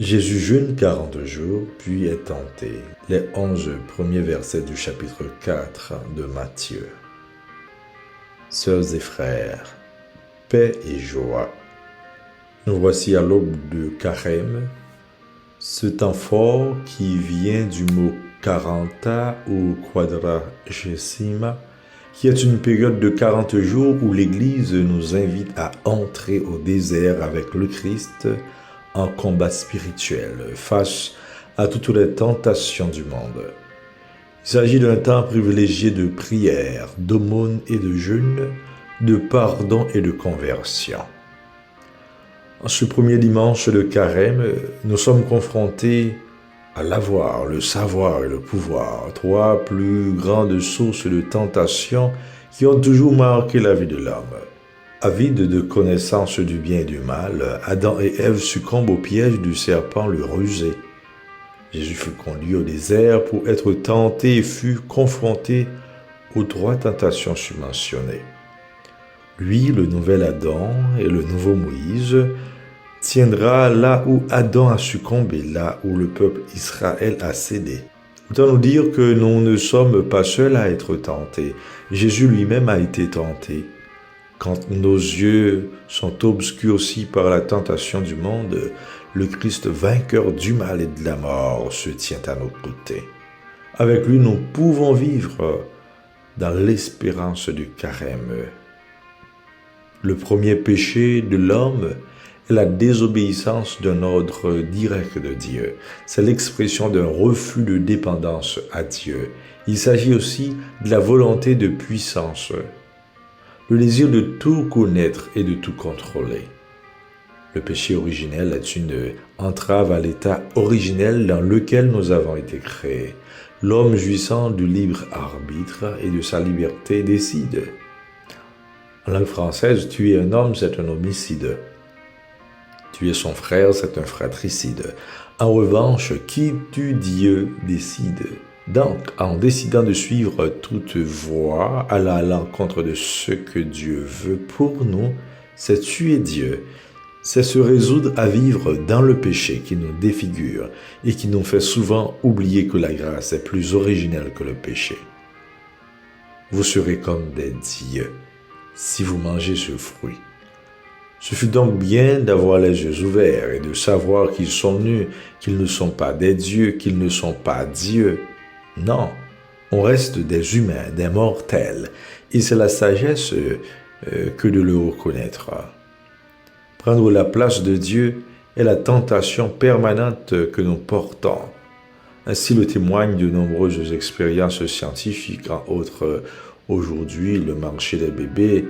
Jésus jeûne 40 jours, puis est tenté. Les 11 premiers versets du chapitre 4 de Matthieu. Sœurs et frères, paix et joie. Nous voici à l'aube de Carême, ce temps fort qui vient du mot quaranta ou quadragesima, qui est une période de 40 jours où l'Église nous invite à entrer au désert avec le Christ en combat spirituel face à toutes les tentations du monde. Il s'agit d'un temps privilégié de prière, d'aumône et de jeûne, de pardon et de conversion. En ce premier dimanche de Carême, nous sommes confrontés à l'avoir, le savoir et le pouvoir, trois plus grandes sources de tentation qui ont toujours marqué la vie de l'homme. Avides de connaissance du bien et du mal, Adam et Ève succombent au piège du serpent le rusé. Jésus fut conduit au désert pour être tenté et fut confronté aux trois tentations submentionnées. Lui, le nouvel Adam et le nouveau Moïse, tiendra là où Adam a succombé, là où le peuple Israël a cédé. Autant nous dire que nous ne sommes pas seuls à être tentés. Jésus lui-même a été tenté. Quand nos yeux sont obscurcis par la tentation du monde, le Christ vainqueur du mal et de la mort se tient à nos côtés. Avec lui, nous pouvons vivre dans l'espérance du Carême. Le premier péché de l'homme est la désobéissance d'un ordre direct de Dieu. C'est l'expression d'un refus de dépendance à Dieu. Il s'agit aussi de la volonté de puissance, le désir de tout connaître et de tout contrôler. Le péché originel est une entrave à l'état originel dans lequel nous avons été créés. L'homme jouissant du libre arbitre et de sa liberté décide. En langue française, tuer un homme, c'est un homicide. Tuer son frère, c'est un fratricide. En revanche, qui tue Dieu décide. Donc, en décidant de suivre toute voie, allant à l'encontre de ce que Dieu veut pour nous, c'est tuer Dieu. C'est se résoudre à vivre dans le péché qui nous défigure et qui nous fait souvent oublier que la grâce est plus originelle que le péché. Vous serez comme des dieux si vous mangez ce fruit. Ce fut donc bien d'avoir les yeux ouverts et de savoir qu'ils sont nus, qu'ils ne sont pas des dieux, qu'ils ne sont pas Dieu. Non, on reste des humains, des mortels, et c'est la sagesse que de le reconnaître. Prendre la place de Dieu est la tentation permanente que nous portons. Ainsi le témoignent de nombreuses expériences scientifiques, entre autres aujourd'hui le marché des bébés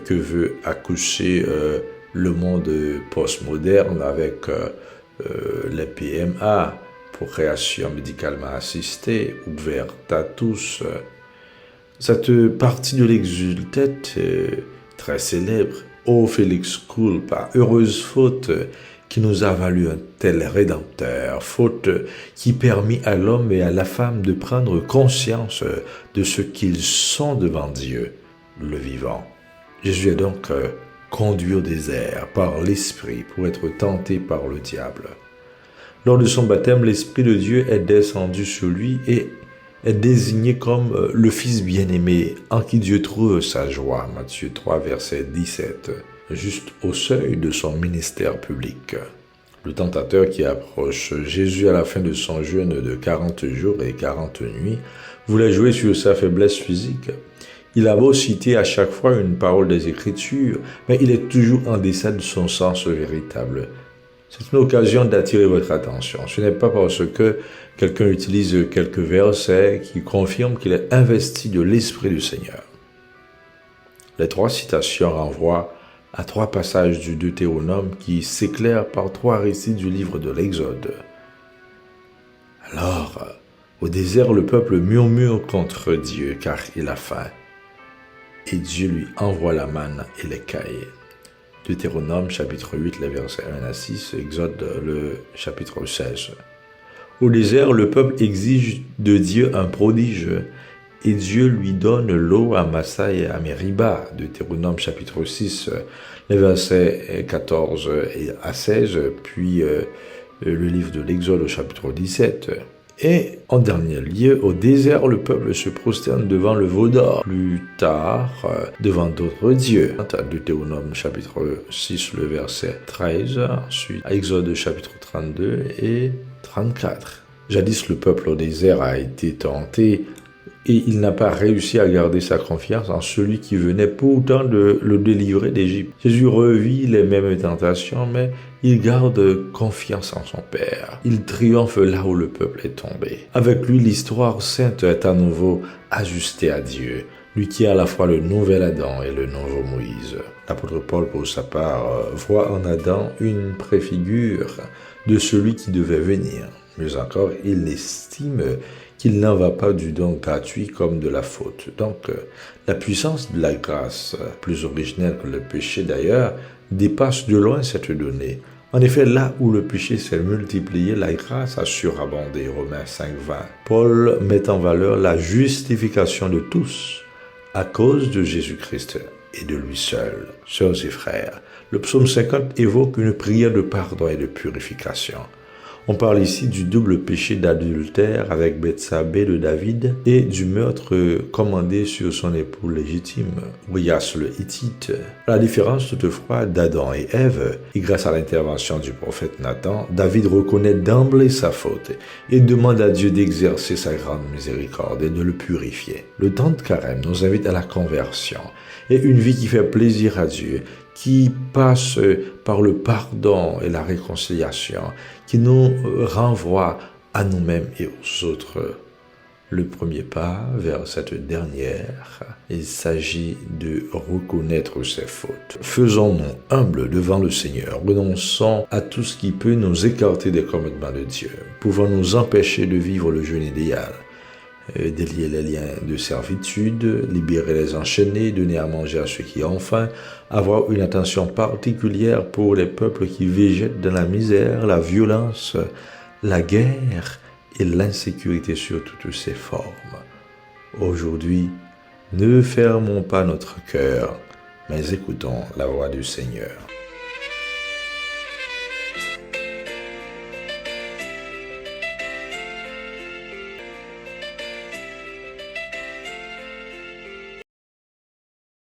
que veut accoucher le monde postmoderne avec les PMA, procréation médicalement assistée, ouverte à tous. Cette partie de l'exultète très célèbre, ô Félix culpa, heureuse faute qui nous a valu un tel rédempteur, faute qui permit à l'homme et à la femme de prendre conscience de ce qu'ils sont devant Dieu, le vivant. Jésus est donc conduit au désert par l'Esprit pour être tenté par le diable. Lors de son baptême, l'Esprit de Dieu est descendu sur lui et est désigné comme le Fils bien-aimé en qui Dieu trouve sa joie. Matthieu 3, verset 17, juste au seuil de son ministère public. Le tentateur qui approche Jésus à la fin de son jeûne de 40 jours et 40 nuits voulait jouer sur sa faiblesse physique. Il a beau citer à chaque fois une parole des Écritures, mais il est toujours en deçà de son sens véritable. C'est une occasion d'attirer votre attention. Ce n'est pas parce que quelqu'un utilise quelques versets qui confirment qu'il est investi de l'Esprit du Seigneur. Les trois citations renvoient à trois passages du Deutéronome qui s'éclairent par trois récits du livre de l'Exode. Alors, au désert, le peuple murmure contre Dieu car il a faim. Et Dieu lui envoie la manne et l'écaille. Deutéronome chapitre 8, les versets 1 à 6, Exode le chapitre 16. Au désert, le peuple exige de Dieu un prodige et Dieu lui donne l'eau à Massa et à Mériba. Deutéronome chapitre 6, les versets 14 à 16, puis le livre de l'Exode au chapitre 17. Et en dernier lieu, au désert, le peuple se prosterne devant le veau d'or. Plus tard, devant d'autres dieux. Deutéronome chapitre 6, le verset 13. Ensuite, Exode chapitre 32 et 34. Jadis, le peuple au désert a été tenté et il n'a pas réussi à garder sa confiance en celui qui venait pourtant de le délivrer d'Égypte. Jésus revit les mêmes tentations, mais il garde confiance en son Père. Il triomphe là où le peuple est tombé. Avec lui, l'histoire sainte est à nouveau ajustée à Dieu, lui qui est à la fois le nouvel Adam et le nouveau Moïse. L'apôtre Paul, pour sa part, voit en Adam une préfigure de celui qui devait venir. Mieux encore, il estime qu'il n'en va pas du don gratuit comme de la faute. Donc, la puissance de la grâce, plus originelle que le péché d'ailleurs, dépasse de loin cette donnée. En effet, là où le péché s'est multiplié, la grâce a surabondé. Romains 5,20. Paul met en valeur la justification de tous à cause de Jésus-Christ et de lui seul. Sœurs et frères, le psaume 50 évoque une prière de pardon et de purification. On parle ici du double péché d'adultère avec Bethsabée de David et du meurtre commandé sur son époux légitime, Urias le Hittite. La différence toutefois d'Adam et Ève, et grâce à l'intervention du prophète Nathan, David reconnaît d'emblée sa faute et demande à Dieu d'exercer sa grande miséricorde et de le purifier. Le temps de carême nous invite à la conversion et une vie qui fait plaisir à Dieu, qui passe par le pardon et la réconciliation, qui nous renvoie à nous-mêmes et aux autres. Le premier pas vers cette dernière, il s'agit de reconnaître ses fautes. Faisons-nous humbles devant le Seigneur, renonçons à tout ce qui peut nous écarter des commandements de Dieu, pouvant nous empêcher de vivre le jeûne idéal. Délier les liens de servitude, libérer les enchaînés, donner à manger à ceux qui ont faim, avoir une attention particulière pour les peuples qui végètent dans la misère, la violence, la guerre et l'insécurité sur toutes ses formes. Aujourd'hui, ne fermons pas notre cœur, mais écoutons la voix du Seigneur.